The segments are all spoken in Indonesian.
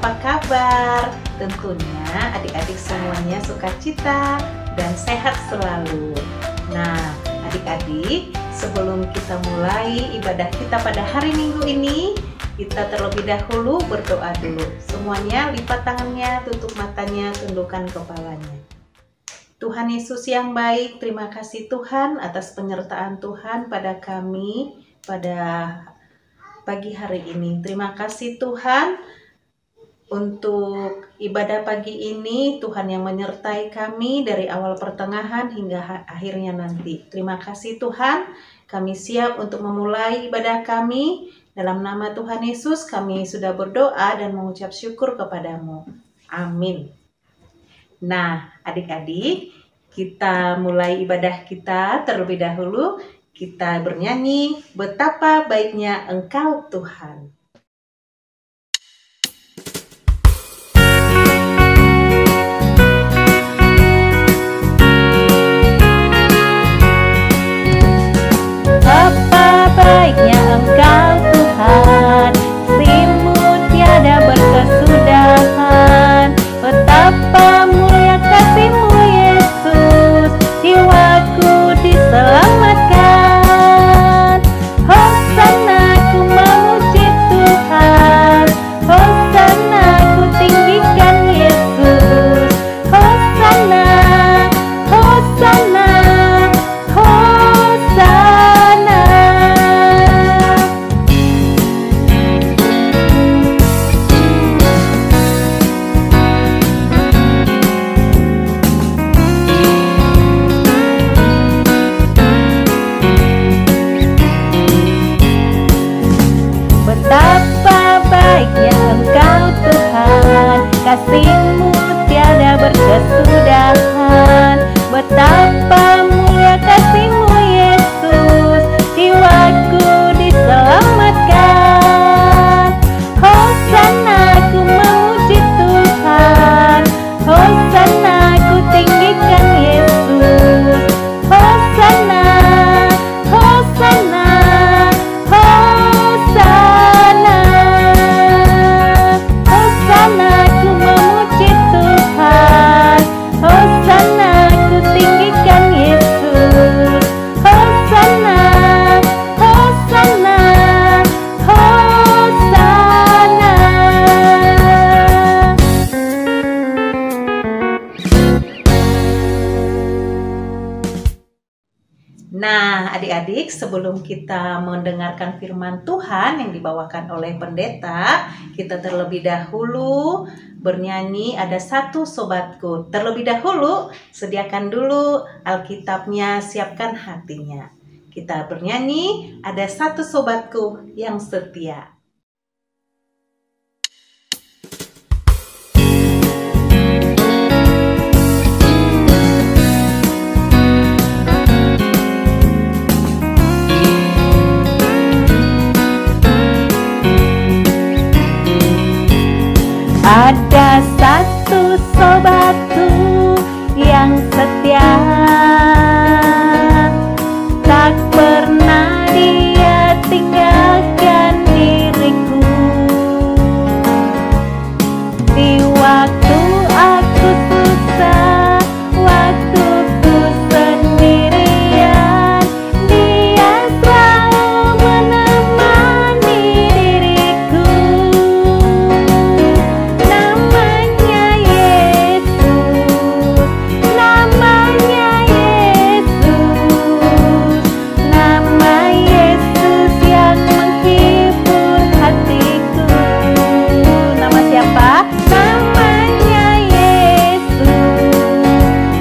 apa kabar? Tentunya adik-adik semuanya sukacita dan sehat selalu. Nah, adik-adik, sebelum kita mulai ibadah kita pada hari Minggu ini, kita terlebih dahulu berdoa dulu. Semuanya lipat tangannya, tutup matanya, tundukkan kepalanya. Tuhan Yesus yang baik, terima kasih Tuhan atas penyertaan Tuhan pada kami pada pagi hari ini. Terima kasih Tuhan untuk ibadah pagi ini, Tuhan yang menyertai kami dari awal pertengahan hingga akhirnya nanti. Terima kasih Tuhan, kami siap untuk memulai ibadah kami. Dalam nama Tuhan Yesus kami sudah berdoa dan mengucap syukur kepadamu. Amin. Nah, adik-adik, kita mulai ibadah kita terlebih dahulu. Kita bernyanyi, betapa baiknya Engkau Tuhan. Betapa baiknya Engkau Tuhan, kasih-Mu tiada berkesudahan. Betapa mulia kasih-Mu Yesus, jiwaku diselamatkan. Hosana ku memuji Tuhan, Hosana ku tinggikan Yesus. Hosana, Hosana, Hosana. Betapa baiknya Engkau Tuhan, kasih-Mu tiada berkesudahan. Betapa mulia kasih-Mu Yesus, jiwaku diselamatkan. Hosana ku memuji Tuhan, Hosana ku tinggikan Yesus. Hosana, Hosana, Hosana. Hosana ku memuji Tuhan, Hosana ku tinggikan Yesus. Hosana, Hosana, Hosana. Nah, adik-adik, sebelum kita mendengarkan firman Tuhan yang dibawakan oleh pendeta, kita terlebih dahulu bernyanyi Ada Satu Sobatku. Terlebih dahulu, sediakan dulu Alkitabnya, siapkan hatinya. Kita bernyanyi Ada Satu Sobatku yang setia. Ada satu sobatku yang setia, tak pernah dia tinggalkan diriku. Di waktu aku susah, waktu ku sendirian, dia selalu menemani diriku. Namanya Yesus, namanya Yesus, nama Yesus yang menghibur hatiku. Nama siapa? Namanya Yesus,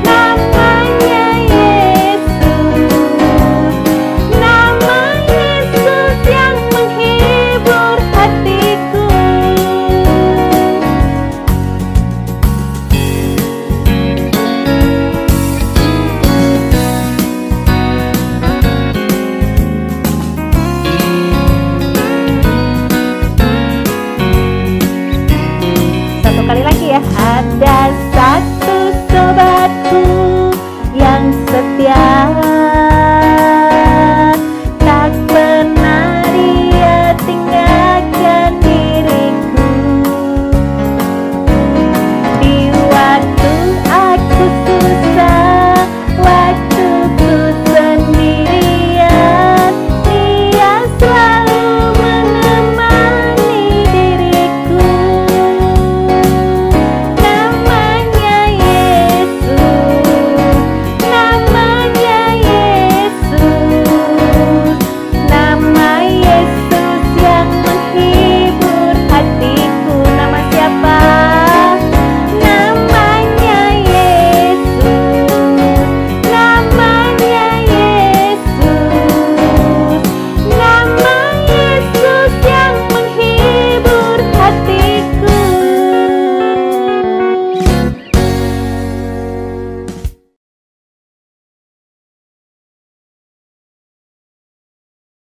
namanya Yesus, nama Yesus yang menghibur hatiku. Satu kali lagi ya. Ada satu sobatku yang setia, tak pernah dia tinggalkan diriku.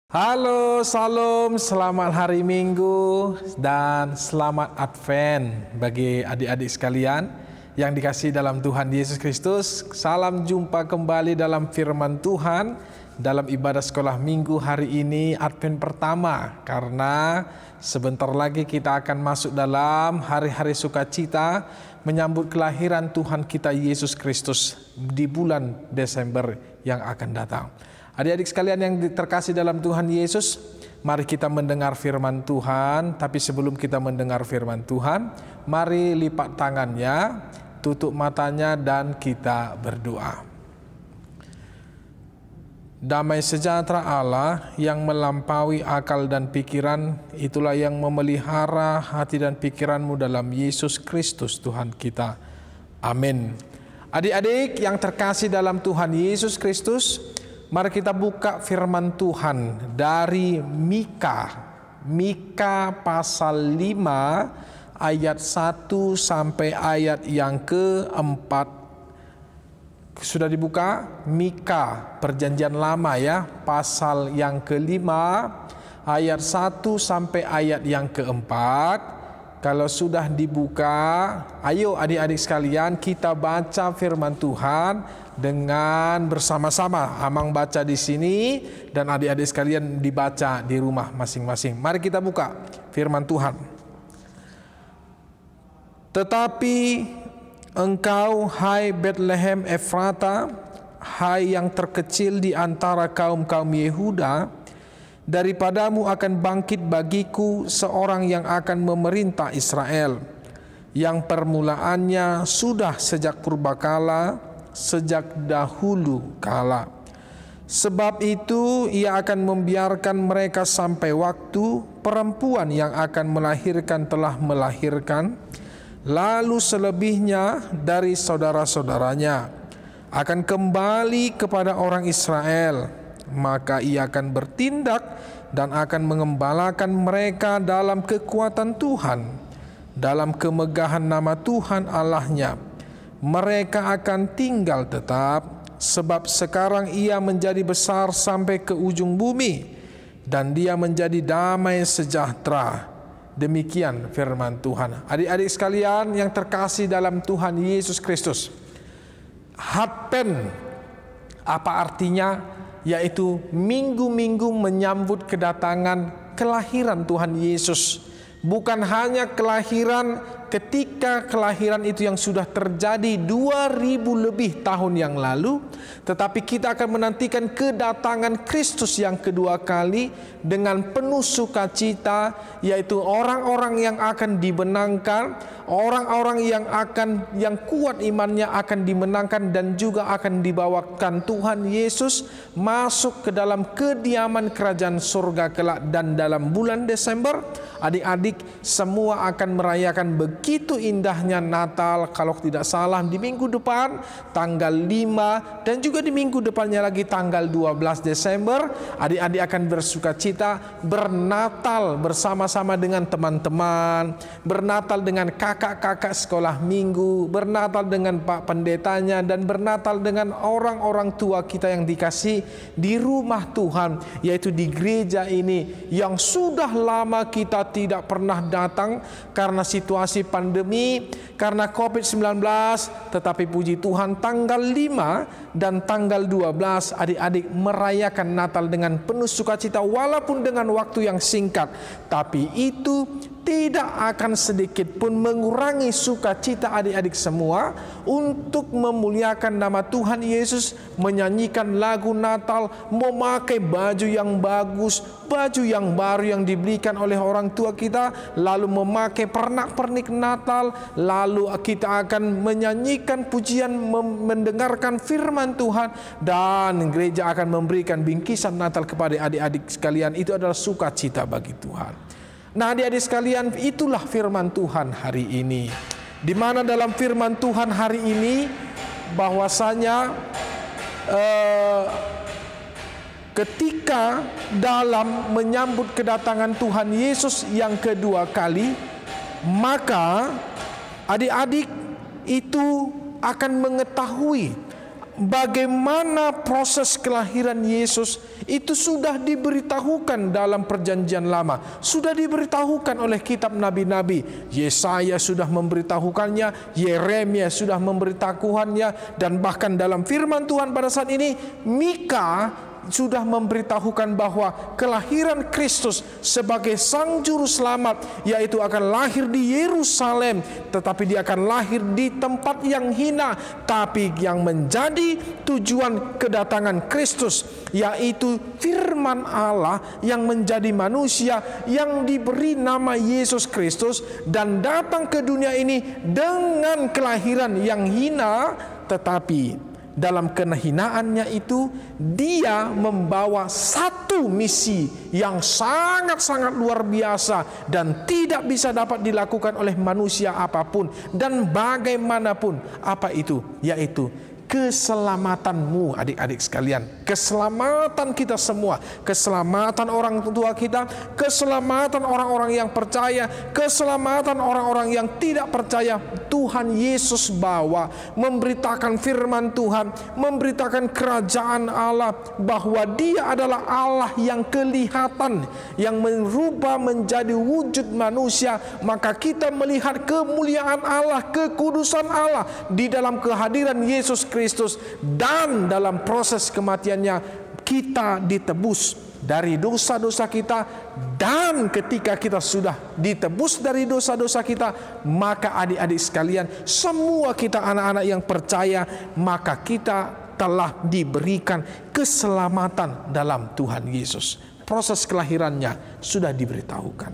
Halo, salam, selamat hari Minggu dan selamat Advent bagi adik-adik sekalian yang dikasihi dalam Tuhan Yesus Kristus. Salam jumpa kembali dalam firman Tuhan dalam ibadah sekolah Minggu hari ini, Advent pertama, karena sebentar lagi kita akan masuk dalam hari-hari sukacita menyambut kelahiran Tuhan kita Yesus Kristus di bulan Desember yang akan datang. Adik-adik sekalian yang terkasih dalam Tuhan Yesus, mari kita mendengar firman Tuhan. Tapi sebelum kita mendengar firman Tuhan, mari lipat tangannya, tutup matanya, dan kita berdoa. Damai sejahtera Allah yang melampaui akal dan pikiran, itulah yang memelihara hati dan pikiranmu dalam Yesus Kristus Tuhan kita. Amin. Adik-adik yang terkasih dalam Tuhan Yesus Kristus, mari kita buka firman Tuhan dari Mika pasal 5 ayat 1 sampai ayat yang keempat. Sudah dibuka? Mika, perjanjian lama ya, pasal yang kelima ayat 1 sampai ayat yang keempat. Kalau sudah dibuka, ayo adik-adik sekalian kita baca firman Tuhan dengan bersama-sama. Amang baca di sini dan adik-adik sekalian dibaca di rumah masing-masing. Mari kita buka firman Tuhan. Tetapi engkau, hai Bethlehem Efrata, hai yang terkecil di antara kaum-kaum Yehuda, daripadamu akan bangkit bagiku seorang yang akan memerintah Israel, yang permulaannya sudah sejak purbakala, sejak dahulu kala. Sebab itu ia akan membiarkan mereka sampai waktu perempuan yang akan melahirkan telah melahirkan, lalu selebihnya dari saudara-saudaranya akan kembali kepada orang Israel. Maka ia akan bertindak dan akan mengembalakan mereka dalam kekuatan Tuhan, dalam kemegahan nama Tuhan Allahnya. Mereka akan tinggal tetap, sebab sekarang ia menjadi besar sampai ke ujung bumi, dan dia menjadi damai sejahtera. Demikian firman Tuhan. Adik-adik sekalian yang terkasih dalam Tuhan Yesus Kristus, Advent apa artinya? Yaitu minggu-minggu menyambut kedatangan kelahiran Tuhan Yesus. Bukan hanya kelahiran ketika kelahiran itu yang sudah terjadi 2000 lebih tahun yang lalu, tetapi kita akan menantikan kedatangan Kristus yang kedua kali dengan penuh sukacita, yaitu orang-orang yang akan dimenangkan, orang-orang yang kuat imannya akan dimenangkan, dan juga akan dibawakan Tuhan Yesus masuk ke dalam kediaman kerajaan surga kelak. Dan dalam bulan Desember, adik-adik semua akan merayakan begitu indahnya Natal. Kalau tidak salah di minggu depan tanggal 5 dan juga di minggu depannya lagi tanggal 12 Desember, adik-adik akan bersukacita bernatal bersama-sama dengan teman-teman, bernatal dengan kakak-kakak sekolah minggu, bernatal dengan Pak Pendetanya, dan bernatal dengan orang-orang tua kita yang dikasih di rumah Tuhan, yaitu di gereja ini yang sudah lama kita tidak pernah datang karena situasi pandemi, karena COVID-19. Tetapi puji Tuhan tanggal 5 dan tanggal 12 adik-adik merayakan Natal dengan penuh sukacita, walaupun dengan waktu yang singkat, tapi itu tidak akan sedikit pun mengurangi sukacita adik-adik semua untuk memuliakan nama Tuhan Yesus, menyanyikan lagu Natal, memakai baju yang bagus, baju yang baru yang diberikan oleh orang tua kita, lalu memakai pernak-pernik Natal, lalu kita akan menyanyikan pujian, mendengarkan firman Tuhan, dan gereja akan memberikan bingkisan Natal kepada adik-adik sekalian. Itu adalah sukacita bagi Tuhan. Nah, adik-adik sekalian, itulah firman Tuhan hari ini. Di mana dalam firman Tuhan hari ini bahwasanya ketika dalam menyambut kedatangan Tuhan Yesus yang kedua kali, maka adik-adik itu akan mengetahui bagaimana proses kelahiran Yesus Itu sudah diberitahukan dalam perjanjian lama, sudah diberitahukan oleh kitab nabi-nabi. Yesaya sudah memberitahukannya, Yeremia sudah memberitahukannya, dan bahkan dalam firman Tuhan pada saat ini Mika sudah memberitahukan bahwa kelahiran Kristus sebagai Sang Juru Selamat, yaitu akan lahir di Yerusalem, tetapi dia akan lahir di tempat yang hina. Tapi yang menjadi tujuan kedatangan Kristus, yaitu firman Allah yang menjadi manusia, yang diberi nama Yesus Kristus, dan datang ke dunia ini dengan kelahiran yang hina, tetapi dalam kehinaannya itu dia membawa satu misi yang sangat-sangat luar biasa dan tidak bisa dapat dilakukan oleh manusia apapun dan bagaimanapun. Apa itu? Yaitu keselamatanmu, adik-adik sekalian. Keselamatan kita semua, keselamatan orang tua kita, keselamatan orang-orang yang percaya, keselamatan orang-orang yang tidak percaya. Tuhan Yesus bawa, memberitakan firman Tuhan, memberitakan kerajaan Allah, bahwa dia adalah Allah yang kelihatan, yang merubah menjadi wujud manusia. Maka kita melihat kemuliaan Allah, kekudusan Allah di dalam kehadiran Yesus Kristus, dan dalam proses kematiannya kita ditebus dari dosa-dosa kita. Dan ketika kita sudah ditebus dari dosa-dosa kita, maka adik-adik sekalian, semua kita anak-anak yang percaya, maka kita telah diberikan keselamatan dalam Tuhan Yesus. Proses kelahirannya sudah diberitahukan.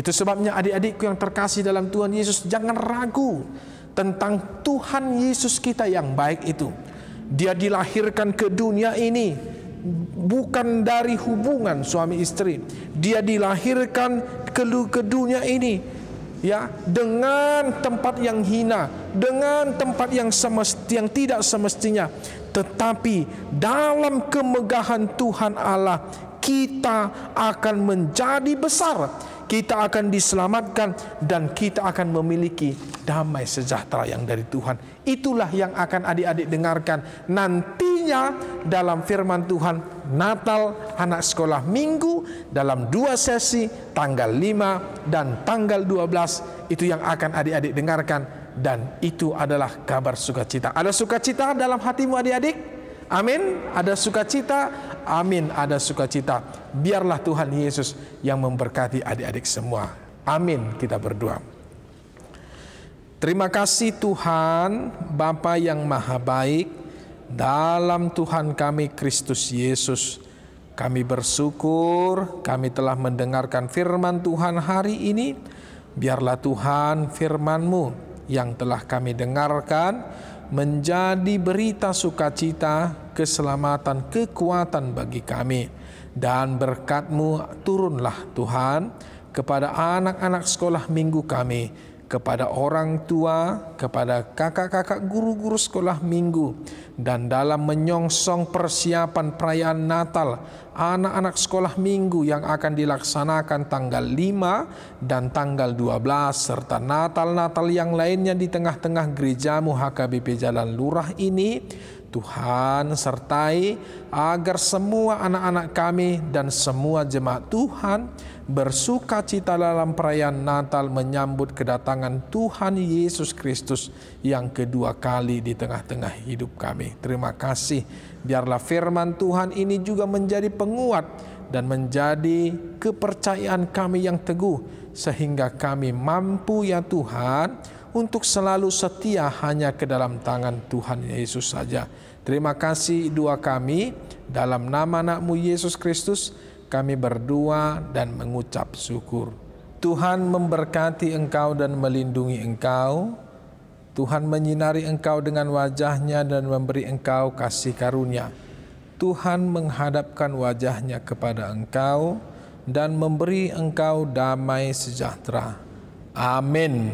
Itu sebabnya adik-adikku yang terkasih dalam Tuhan Yesus, jangan ragu tentang Tuhan Yesus kita yang baik itu. Dia dilahirkan ke dunia ini bukan dari hubungan suami istri. Dia dilahirkan ke dunia ini ya dengan tempat yang hina, dengan tempat yang tidak semestinya. Tetapi dalam kemegahan Tuhan Allah, kita akan menjadi besar, kita akan diselamatkan, dan kita akan memiliki damai sejahtera yang dari Tuhan. Itulah yang akan adik-adik dengarkan nantinya dalam firman Tuhan Natal anak sekolah minggu, dalam 2 sesi, tanggal 5 dan tanggal 12. Itu yang akan adik-adik dengarkan, dan itu adalah kabar sukacita. Ada sukacita dalam hatimu adik-adik? Amin. Ada sukacita? Amin. Ada sukacita. Biarlah Tuhan Yesus yang memberkati adik-adik semua. Amin. Kita berdoa. Terima kasih Tuhan, Bapa yang Maha Baik, dalam Tuhan kami Kristus Yesus. Kami bersyukur kami telah mendengarkan firman Tuhan hari ini. Biarlah Tuhan firman-Mu yang telah kami dengarkan menjadi berita sukacita, keselamatan, kekuatan bagi kami. Dan berkat-Mu turunlah Tuhan kepada anak-anak sekolah minggu kami, kepada orang tua, kepada kakak-kakak guru-guru sekolah minggu, dan dalam menyongsong persiapan perayaan Natal anak-anak sekolah minggu yang akan dilaksanakan tanggal 5 dan tanggal 12, serta Natal-Natal yang lainnya di tengah-tengah gerejamu HKBP Jalan Lurah ini. Tuhan sertai agar semua anak-anak kami dan semua jemaat Tuhan bersukacita dalam perayaan Natal menyambut kedatangan Tuhan Yesus Kristus yang kedua kali di tengah-tengah hidup kami. Terima kasih. Biarlah firman Tuhan ini juga menjadi penguat dan menjadi kepercayaan kami yang teguh, sehingga kami mampu ya Tuhan untuk selalu setia hanya ke dalam tangan Tuhan Yesus saja. Terima kasih doa kami, dalam nama anak-Mu Yesus Kristus kami berdoa dan mengucap syukur. Tuhan memberkati engkau dan melindungi engkau. Tuhan menyinari engkau dengan wajah-Nya dan memberi engkau kasih karunia. Tuhan menghadapkan wajah-Nya kepada engkau dan memberi engkau damai sejahtera. Amin.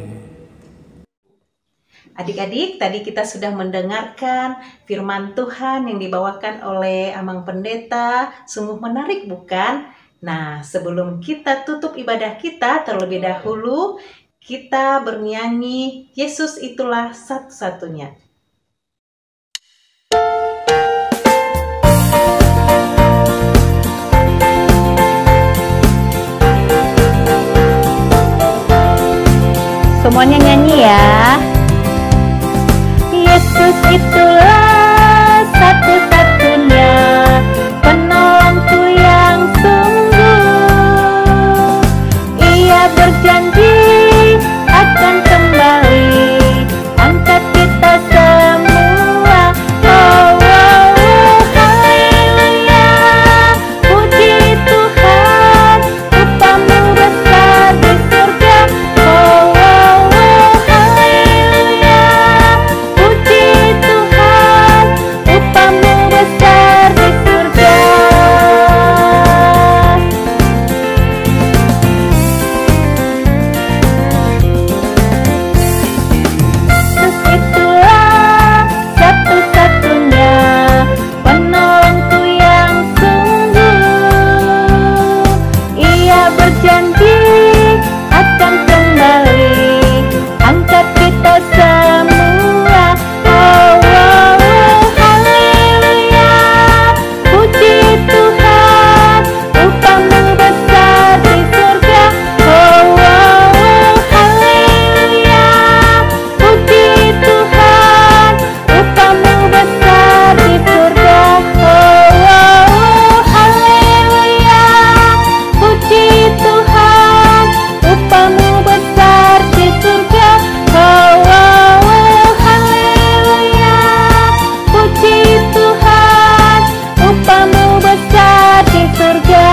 Adik-adik, tadi kita sudah mendengarkan firman Tuhan yang dibawakan oleh Amang Pendeta. Sungguh menarik bukan? Nah, sebelum kita tutup ibadah kita, terlebih dahulu kita bernyanyi Yesus itulah satu-satunya. Semuanya nyanyi ya. Yesus itulah satu-satunya penolongku yang sungguh. Ia berjanji akan kembali angkat kita semua. Oh, oh, oh, haleluya. Puji Tuhan, upamu besar di surga. Oh, oh, oh, haleluya. Puji Tuhan, upamu besar di surga. Yesus itulah satu-satunya penolongku yang sungguh. Ia berjanji akan kembali angkat kita semua. Oh, oh, oh, haleluya. Puji Tuhan, upamu besar di surga. Oh, oh, oh, haleluya. Puji Tuhan, upamu besar di surga. Oh, oh, oh, haleluya. Puji Tuhan, upamu besar di surga. Oh, oh, oh, haleluya. Puji Tuhan, upamu besar di surga.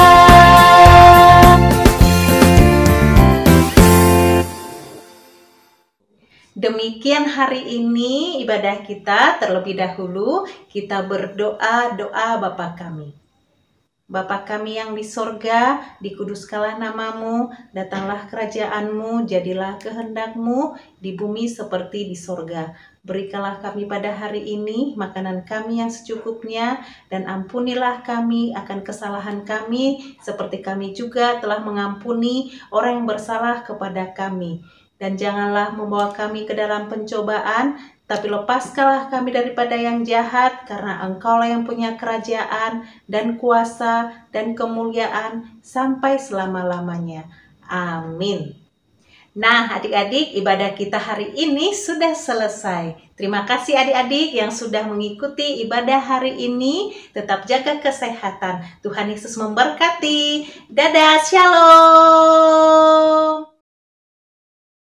Demikian hari ini ibadah kita. Terlebih dahulu kita berdoa doa Bapa kami. Bapa kami yang di sorga, dikuduskanlah namamu, datanglah kerajaanmu, jadilah kehendakmu di bumi seperti di sorga. Berikanlah kami pada hari ini makanan kami yang secukupnya, dan ampunilah kami akan kesalahan kami, seperti kami juga telah mengampuni orang yang bersalah kepada kami. Dan janganlah membawa kami ke dalam pencobaan, tapi lepaskanlah kami daripada yang jahat, karena Engkaulah yang punya kerajaan dan kuasa dan kemuliaan sampai selama-lamanya. Amin. Nah, adik-adik, ibadah kita hari ini sudah selesai. Terima kasih adik-adik yang sudah mengikuti ibadah hari ini. Tetap jaga kesehatan. Tuhan Yesus memberkati. Dadah, shalom.